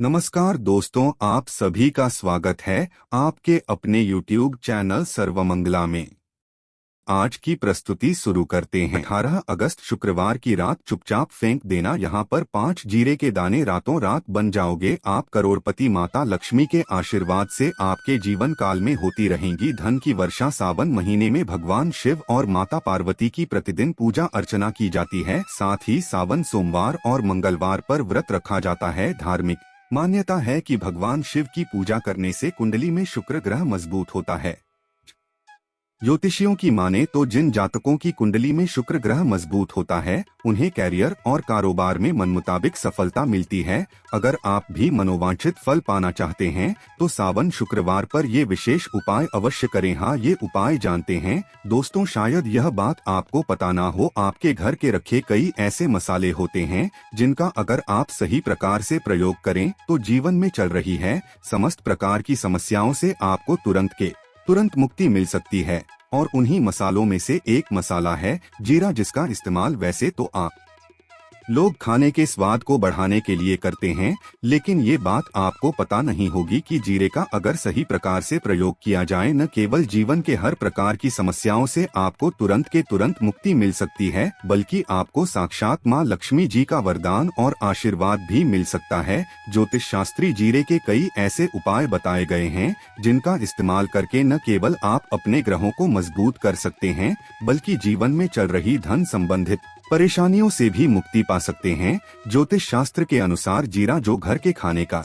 नमस्कार दोस्तों, आप सभी का स्वागत है आपके अपने YouTube चैनल सर्वमंगला में। आज की प्रस्तुति शुरू करते हैं। 18 अगस्त शुक्रवार की रात चुपचाप फेंक देना। यहाँ पर 5 जीरे के दाने रातों रात बन जाओगे आप करोड़पति। माता लक्ष्मी के आशीर्वाद से आपके जीवन काल में होती रहेंगी धन की वर्षा। सावन महीने में भगवान शिव और माता पार्वती की प्रतिदिन पूजा अर्चना की जाती है। साथ ही सावन सोमवार और मंगलवार पर व्रत रखा जाता है। धार्मिक मान्यता है कि भगवान शिव की पूजा करने से कुंडली में शुक्र ग्रह मजबूत होता है। ज्योतिषियों की माने तो जिन जातकों की कुंडली में शुक्र ग्रह मजबूत होता है उन्हें कैरियर और कारोबार में मन मुताबिक सफलता मिलती है। अगर आप भी मनोवांछित फल पाना चाहते हैं तो सावन शुक्रवार पर ये विशेष उपाय अवश्य करें। हाँ, ये उपाय जानते हैं दोस्तों, शायद यह बात आपको पता ना हो। आपके घर के रखे कई ऐसे मसाले होते हैं जिनका अगर आप सही प्रकार से प्रयोग करें तो जीवन में चल रही है समस्त प्रकार की समस्याओं से आपको तुरंत मुक्ति मिल सकती है। और उन्हीं मसालों में से एक मसाला है जीरा, जिसका इस्तेमाल वैसे तो आप लोग खाने के स्वाद को बढ़ाने के लिए करते हैं, लेकिन ये बात आपको पता नहीं होगी कि जीरे का अगर सही प्रकार से प्रयोग किया जाए न केवल जीवन के हर प्रकार की समस्याओं से आपको तुरंत मुक्ति मिल सकती है, बल्कि आपको साक्षात माँ लक्ष्मी जी का वरदान और आशीर्वाद भी मिल सकता है। ज्योतिष शास्त्री जीरे के कई ऐसे उपाय बताए गए हैं जिनका इस्तेमाल करके न केवल आप अपने ग्रहों को मजबूत कर सकते हैं, बल्कि जीवन में चल रही धन संबंधित परेशानियों से भी मुक्ति पा सकते हैं। ज्योतिष शास्त्र के अनुसार जीरा जो घर के खाने का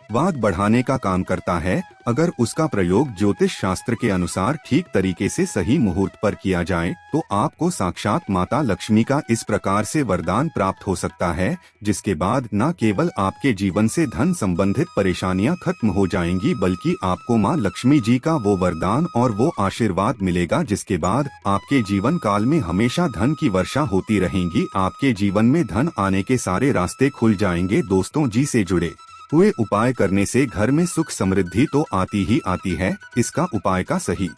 स्वाद बढ़ाने का काम करता है, अगर उसका प्रयोग ज्योतिष शास्त्र के अनुसार ठीक तरीके से सही मुहूर्त पर किया जाए तो आपको साक्षात माता लक्ष्मी का इस प्रकार से वरदान प्राप्त हो सकता है, जिसके बाद न केवल आपके जीवन से धन संबंधित परेशानियां खत्म हो जाएंगी, बल्कि आपको माँ लक्ष्मी जी का वो वरदान और वो आशीर्वाद मिलेगा जिसके बाद आपके जीवन काल में हमेशा धन की वर्षा होती रहेगी। आपके जीवन में धन आने के सारे रास्ते खुल जाएंगे। दोस्तों, जी से जुड़े हुए उपाय करने से घर में सुख समृद्धि तो आती ही आती है। इसका उपाय का सही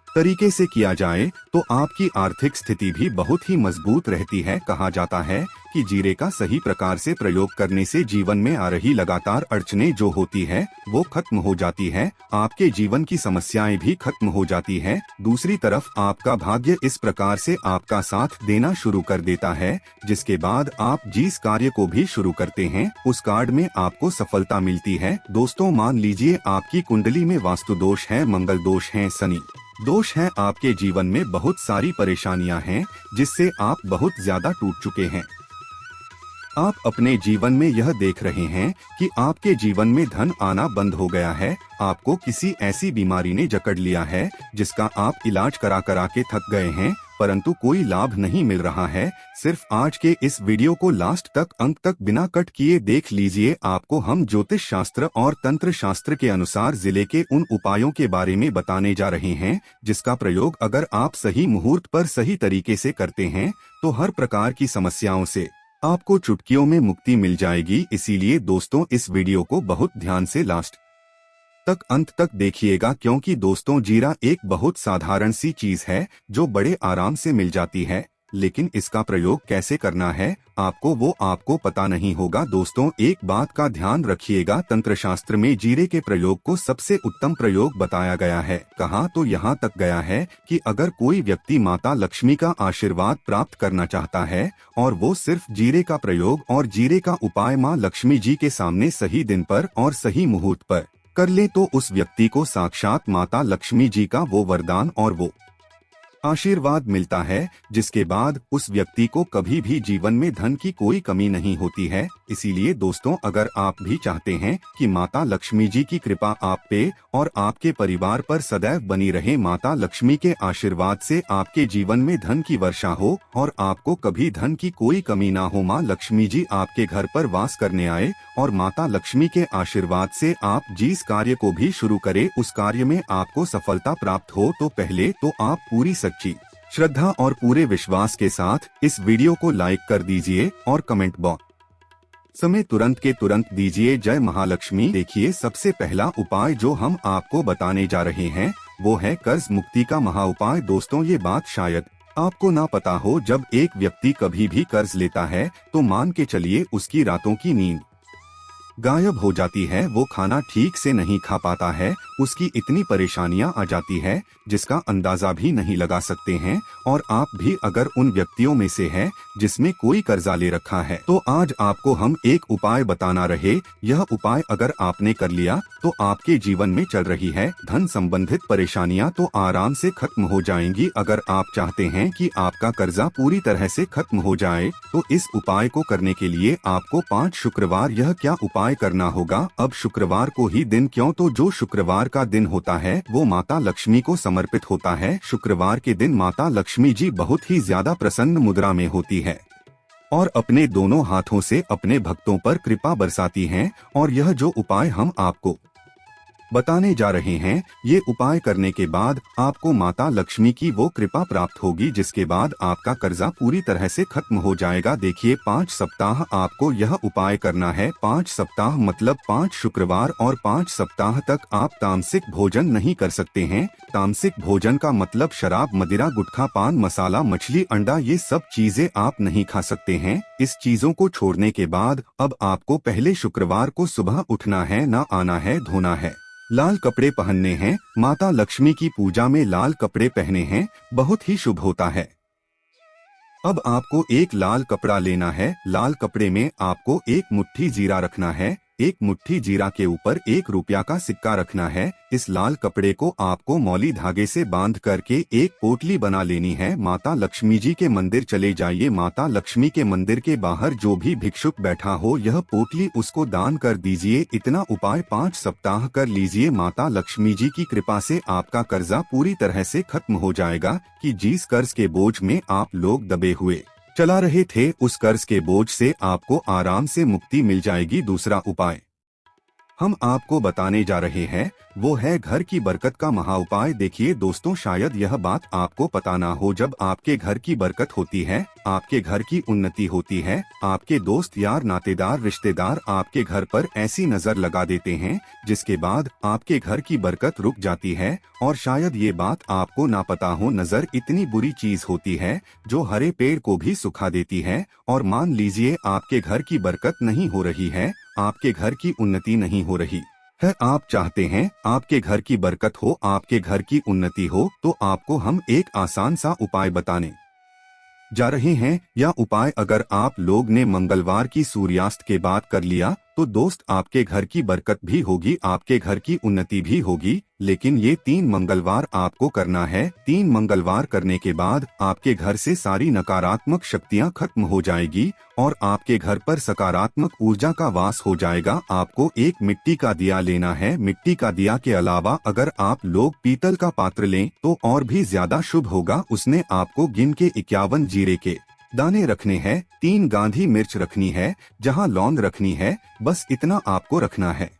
तरीके से किया जाए तो आपकी आर्थिक स्थिति भी बहुत ही मजबूत रहती है। कहा जाता है कि जीरे का सही प्रकार से प्रयोग करने से जीवन में आ रही लगातार अड़चनें जो होती है वो खत्म हो जाती है, आपके जीवन की समस्याएं भी खत्म हो जाती है। दूसरी तरफ आपका भाग्य इस प्रकार से आपका साथ देना शुरू कर देता है, जिसके बाद आप जिस कार्य को भी शुरू करते हैं उस कार्य में आपको सफलता मिलती है। दोस्तों, मान लीजिए आपकी कुंडली में वास्तु दोष है, मंगल दोष है, शनि दोष है, आपके जीवन में बहुत सारी परेशानियां हैं जिससे आप बहुत ज्यादा टूट चुके हैं। आप अपने जीवन में यह देख रहे हैं कि आपके जीवन में धन आना बंद हो गया है, आपको किसी ऐसी बीमारी ने जकड़ लिया है जिसका आप इलाज करा के थक गए हैं, परंतु कोई लाभ नहीं मिल रहा है। सिर्फ आज के इस वीडियो को लास्ट तक अंत तक बिना कट किए देख लीजिए। आपको हम ज्योतिष शास्त्र और तंत्र शास्त्र के अनुसार जिले के उन उपायों के बारे में बताने जा रहे हैं जिसका प्रयोग अगर आप सही मुहूर्त पर सही तरीके से करते हैं तो हर प्रकार की समस्याओं से आपको चुटकियों में मुक्ति मिल जाएगी। इसीलिए दोस्तों, इस वीडियो को बहुत ध्यान से लास्ट तक अंत तक देखिएगा, क्योंकि दोस्तों जीरा एक बहुत साधारण सी चीज है जो बड़े आराम से मिल जाती है, लेकिन इसका प्रयोग कैसे करना है आपको पता नहीं होगा। दोस्तों, एक बात का ध्यान रखिएगा, तंत्र शास्त्र में जीरे के प्रयोग को सबसे उत्तम प्रयोग बताया गया है। कहा तो यहाँ तक गया है कि अगर कोई व्यक्ति माता लक्ष्मी का आशीर्वाद प्राप्त करना चाहता है और वो सिर्फ जीरे का प्रयोग और जीरे का उपाय माँ लक्ष्मी जी के सामने सही दिन पर और सही मुहूर्त पर कर ले तो उस व्यक्ति को साक्षात माता लक्ष्मी जी का वो वरदान और वो आशीर्वाद मिलता है, जिसके बाद उस व्यक्ति को कभी भी जीवन में धन की कोई कमी नहीं होती है। इसीलिए दोस्तों, अगर आप भी चाहते हैं कि माता लक्ष्मी जी की कृपा आप पे और आपके परिवार पर सदैव बनी रहे, माता लक्ष्मी के आशीर्वाद से आपके जीवन में धन की वर्षा हो और आपको कभी धन की कोई कमी ना हो, माँ लक्ष्मी जी आपके घर पर वास करने आए और माता लक्ष्मी के आशीर्वाद से आप जिस कार्य को भी शुरू करें उस कार्य में आपको सफलता प्राप्त हो, तो पहले तो आप पूरी सच्ची श्रद्धा और पूरे विश्वास के साथ इस वीडियो को लाइक कर दीजिए और कमेंट बॉक्स में तुरंत के तुरंत दीजिए जय महालक्ष्मी। देखिए, सबसे पहला उपाय जो हम आपको बताने जा रहे हैं वो है कर्ज मुक्ति का महा उपाय। दोस्तों, ये बात शायद आपको ना पता हो, जब एक व्यक्ति कभी भी कर्ज लेता है तो मान के चलिए उसकी रातों की नींद गायब हो जाती है, वो खाना ठीक से नहीं खा पाता है, उसकी इतनी परेशानियां आ जाती है जिसका अंदाजा भी नहीं लगा सकते हैं। और आप भी अगर उन व्यक्तियों में से हैं जिसमें कोई कर्जा ले रखा है, तो आज आपको हम एक उपाय बताना रहे। यह उपाय अगर आपने कर लिया तो आपके जीवन में चल रही है धन संबंधित परेशानियां तो आराम से खत्म हो जाएंगी। अगर आप चाहते हैं कि आपका कर्जा पूरी तरह से खत्म हो जाए तो इस उपाय को करने के लिए आपको 5 शुक्रवार यह क्या उपाय करना होगा। अब शुक्रवार को ही दिन क्यों, तो जो शुक्रवार का दिन होता है वो माता लक्ष्मी को समर्पित होता है। शुक्रवार के दिन माता लक्ष्मी जी बहुत ही ज्यादा प्रसन्न मुद्रा में होती है और अपने दोनों हाथों से अपने भक्तों पर कृपा बरसाती हैं। और यह जो उपाय हम आपको बताने जा रहे हैं, ये उपाय करने के बाद आपको माता लक्ष्मी की वो कृपा प्राप्त होगी जिसके बाद आपका कर्जा पूरी तरह से खत्म हो जाएगा। देखिए, 5 सप्ताह आपको यह उपाय करना है। 5 सप्ताह मतलब 5 शुक्रवार और 5 सप्ताह तक आप तामसिक भोजन नहीं कर सकते हैं। तामसिक भोजन का मतलब शराब, मदिरा, गुटखा, पान मसाला, मछली, अंडा, ये सब चीजें आप नहीं खा सकते हैं। इस चीजों को छोड़ने के बाद अब आपको पहले शुक्रवार को सुबह उठना है, ना आना है, धोना है, लाल कपड़े पहनने हैं। माता लक्ष्मी की पूजा में लाल कपड़े पहने हैं, बहुत ही शुभ होता है। अब आपको एक लाल कपड़ा लेना है। लाल कपड़े में आपको एक मुट्ठी जीरा रखना है। एक मुट्ठी जीरा के ऊपर 1 रुपया का सिक्का रखना है। इस लाल कपड़े को आपको मौली धागे से बांध करके एक पोटली बना लेनी है। माता लक्ष्मी जी के मंदिर चले जाइए। माता लक्ष्मी के मंदिर के बाहर जो भी भिक्षुक बैठा हो, यह पोटली उसको दान कर दीजिए। इतना उपाय 5 सप्ताह कर लीजिए। माता लक्ष्मी जी की कृपा से आपका कर्जा पूरी तरह से खत्म हो जाएगा कि जिस कर्ज के बोझ में आप लोग दबे हुए चला रहे थे, उस कर्ज के बोझ से आपको आराम से मुक्ति मिल जाएगी। दूसरा उपाय हम आपको बताने जा रहे हैं वो है घर की बरकत का महा उपाय। देखिए दोस्तों, शायद यह बात आपको पता ना हो, जब आपके घर की बरकत होती है, आपके घर की उन्नति होती है, आपके दोस्त यार नातेदार रिश्तेदार आपके घर पर ऐसी नजर लगा देते हैं जिसके बाद आपके घर की बरकत रुक जाती है। और शायद ये बात आपको ना पता हो, नजर इतनी बुरी चीज होती है जो हरे पेड़ को भी सुखा देती है। और मान लीजिए आपके घर की बरकत नहीं हो रही है, आपके घर की उन्नति नहीं हो रही है, आप चाहते हैं आपके घर की बरकत हो, आपके घर की उन्नति हो, तो आपको हम एक आसान सा उपाय बताने जा रहे हैं। यह उपाय अगर आप लोग ने मंगलवार की सूर्यास्त के बाद कर लिया तो दोस्त आपके घर की बरकत भी होगी, आपके घर की उन्नति भी होगी। लेकिन ये 3 मंगलवार आपको करना है। 3 मंगलवार करने के बाद आपके घर से सारी नकारात्मक शक्तियां खत्म हो जाएगी और आपके घर पर सकारात्मक ऊर्जा का वास हो जाएगा। आपको एक मिट्टी का दिया लेना है। मिट्टी का दिया के अलावा अगर आप लोग पीतल का पात्र लें तो और भी ज्यादा शुभ होगा। उसमें आपको गिन के 51 जीरे के दाने रखने हैं, 3 गांधी मिर्च रखनी है, जहां लौंग रखनी है, बस इतना आपको रखना है।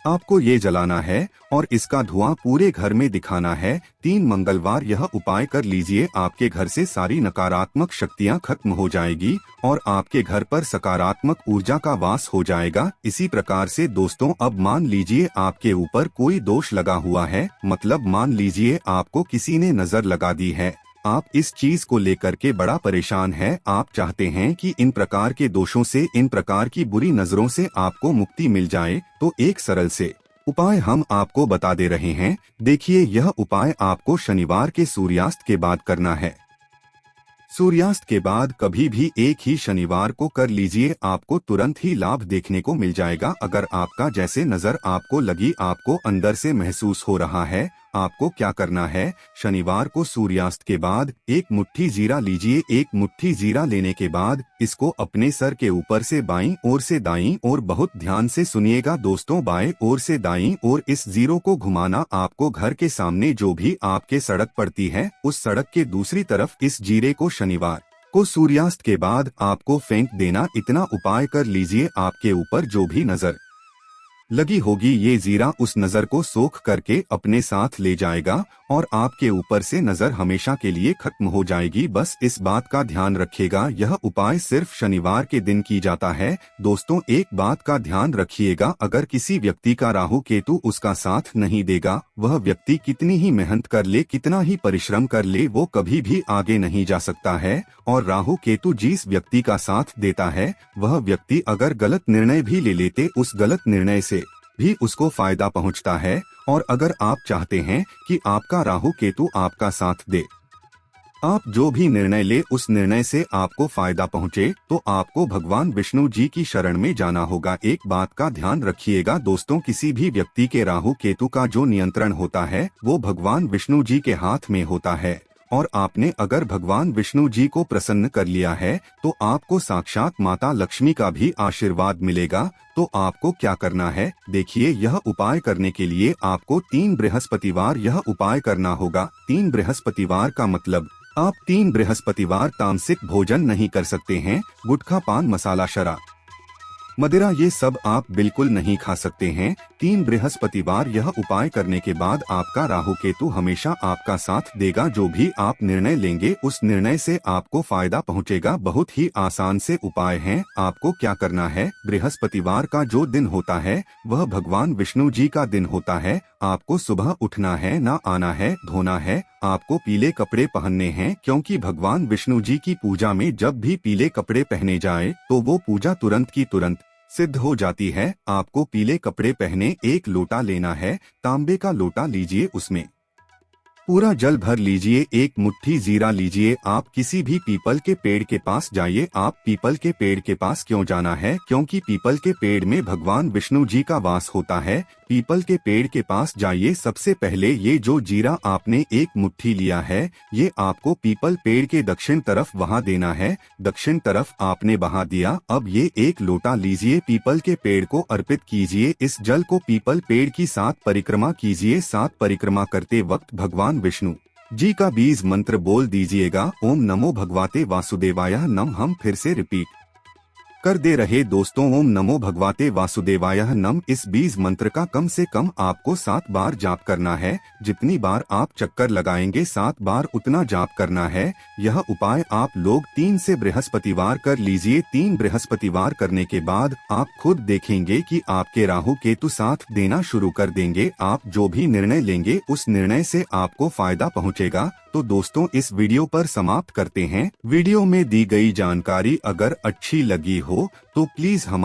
आपको ये जलाना है और इसका धुआं पूरे घर में दिखाना है। 3 मंगलवार यह उपाय कर लीजिए, आपके घर से सारी नकारात्मक शक्तियां खत्म हो जाएगी और आपके घर पर सकारात्मक ऊर्जा का वास हो जाएगा। इसी प्रकार से दोस्तों, अब मान लीजिए आपके ऊपर कोई दोष लगा हुआ है, मतलब मान लीजिए आपको किसी ने नजर लगा दी है, आप इस चीज को लेकर के बड़ा परेशान है, आप चाहते हैं कि इन प्रकार के दोषों से, इन प्रकार की बुरी नजरों से आपको मुक्ति मिल जाए, तो एक सरल से उपाय हम आपको बता दे रहे हैं। देखिए, यह उपाय आपको शनिवार के सूर्यास्त के बाद करना है। सूर्यास्त के बाद कभी भी एक ही शनिवार को कर लीजिए, आपको तुरंत ही लाभ देखने को मिल जाएगा। अगर आपका जैसे नजर आपको लगी, आपको अंदर से महसूस हो रहा है, आपको क्या करना है, शनिवार को सूर्यास्त के बाद एक मुट्ठी जीरा लीजिए। एक मुट्ठी जीरा लेने के बाद इसको अपने सर के ऊपर से बाईं ओर से दाईं ओर, बहुत ध्यान से सुनिएगा दोस्तों, बाएं ओर से दाईं ओर इस जीरो को घुमाना। आपको घर के सामने जो भी आपके सड़क पड़ती है, उस सड़क के दूसरी तरफ इस जीरे को शनिवार को सूर्यास्त के बाद आपको फेंक देना। इतना उपाय कर लीजिए, आपके ऊपर जो भी नजर लगी होगी ये जीरा उस नजर को सोख करके अपने साथ ले जाएगा और आपके ऊपर से नजर हमेशा के लिए खत्म हो जाएगी। बस इस बात का ध्यान रखिएगा, यह उपाय सिर्फ शनिवार के दिन की जाता है। दोस्तों एक बात का ध्यान रखिएगा, अगर किसी व्यक्ति का राहु केतु उसका साथ नहीं देगा, वह व्यक्ति कितनी ही मेहनत कर ले, कितना ही परिश्रम कर ले, वो कभी भी आगे नहीं जा सकता है। और राहु केतु जिस व्यक्ति का साथ देता है, वह व्यक्ति अगर गलत निर्णय भी ले लेते, उस गलत निर्णय से भी उसको फायदा पहुंचता है। और अगर आप चाहते हैं कि आपका राहु केतु आपका साथ दे, आप जो भी निर्णय ले उस निर्णय से आपको फायदा पहुंचे, तो आपको भगवान विष्णु जी की शरण में जाना होगा। एक बात का ध्यान रखिएगा दोस्तों, किसी भी व्यक्ति के राहु केतु का जो नियंत्रण होता है वो भगवान विष्णु जी के हाथ में होता है। और आपने अगर भगवान विष्णु जी को प्रसन्न कर लिया है तो आपको साक्षात माता लक्ष्मी का भी आशीर्वाद मिलेगा। तो आपको क्या करना है, देखिए, यह उपाय करने के लिए आपको 3 बृहस्पतिवार यह उपाय करना होगा। 3 बृहस्पतिवार का मतलब आप 3 बृहस्पतिवार तामसिक भोजन नहीं कर सकते हैं। गुटखा, पान मसाला, शराब, मदिरा ये सब आप बिल्कुल नहीं खा सकते हैं। 3 बृहस्पतिवार यह उपाय करने के बाद आपका राहु केतु हमेशा आपका साथ देगा। जो भी आप निर्णय लेंगे उस निर्णय से आपको फायदा पहुंचेगा। बहुत ही आसान से उपाय हैं। आपको क्या करना है, बृहस्पतिवार का जो दिन होता है वह भगवान विष्णु जी का दिन होता है। आपको सुबह उठना है, ना आना है, धोना है, आपको पीले कपड़े पहनने हैं, क्योंकि भगवान विष्णु जी की पूजा में जब भी पीले कपड़े पहने जाए तो वो पूजा तुरंत की तुरंत सिद्ध हो जाती है। आपको पीले कपड़े पहने, एक लोटा लेना है, तांबे का लोटा लीजिए, उसमें पूरा जल भर लीजिए, एक मुट्ठी जीरा लीजिए। आप किसी भी पीपल के पेड़ के पास जाइए। आप पीपल के पेड़ के पास क्यों जाना है, क्योंकि पीपल के पेड़ में भगवान विष्णु जी का वास होता है। पीपल के पेड़ के पास जाइए। सबसे पहले ये जो जीरा आपने एक मुट्ठी लिया है, ये आपको पीपल पेड़ के दक्षिण तरफ वहां देना है। दक्षिण तरफ आपने बहा दिया। अब ये एक लोटा लीजिए, पीपल के पेड़ को अर्पित कीजिए। इस जल को पीपल पेड़ की 7 परिक्रमा कीजिए। 7 परिक्रमा करते वक्त भगवान विष्णु जी का बीज मंत्र बोल दीजिएगा, ओम नमो भगवते वासुदेवाय नम। हम फिर से रिपीट कर दे रहे दोस्तों, ओम नमो भगवते वासुदेवाय नम। इस बीज मंत्र का कम से कम आपको 7 बार जाप करना है। जितनी बार आप चक्कर लगाएंगे 7 बार उतना जाप करना है। यह उपाय आप लोग 3 से बृहस्पतिवार कर लीजिए। 3 बृहस्पतिवार करने के बाद आप खुद देखेंगे कि आपके राहु केतु साथ देना शुरू कर देंगे। आप जो भी निर्णय लेंगे उस निर्णय से आपको फायदा पहुंचेगा। तो दोस्तों इस वीडियो पर समाप्त करते हैं। वीडियो में दी गई जानकारी अगर अच्छी लगी हो तो प्लीज हमारे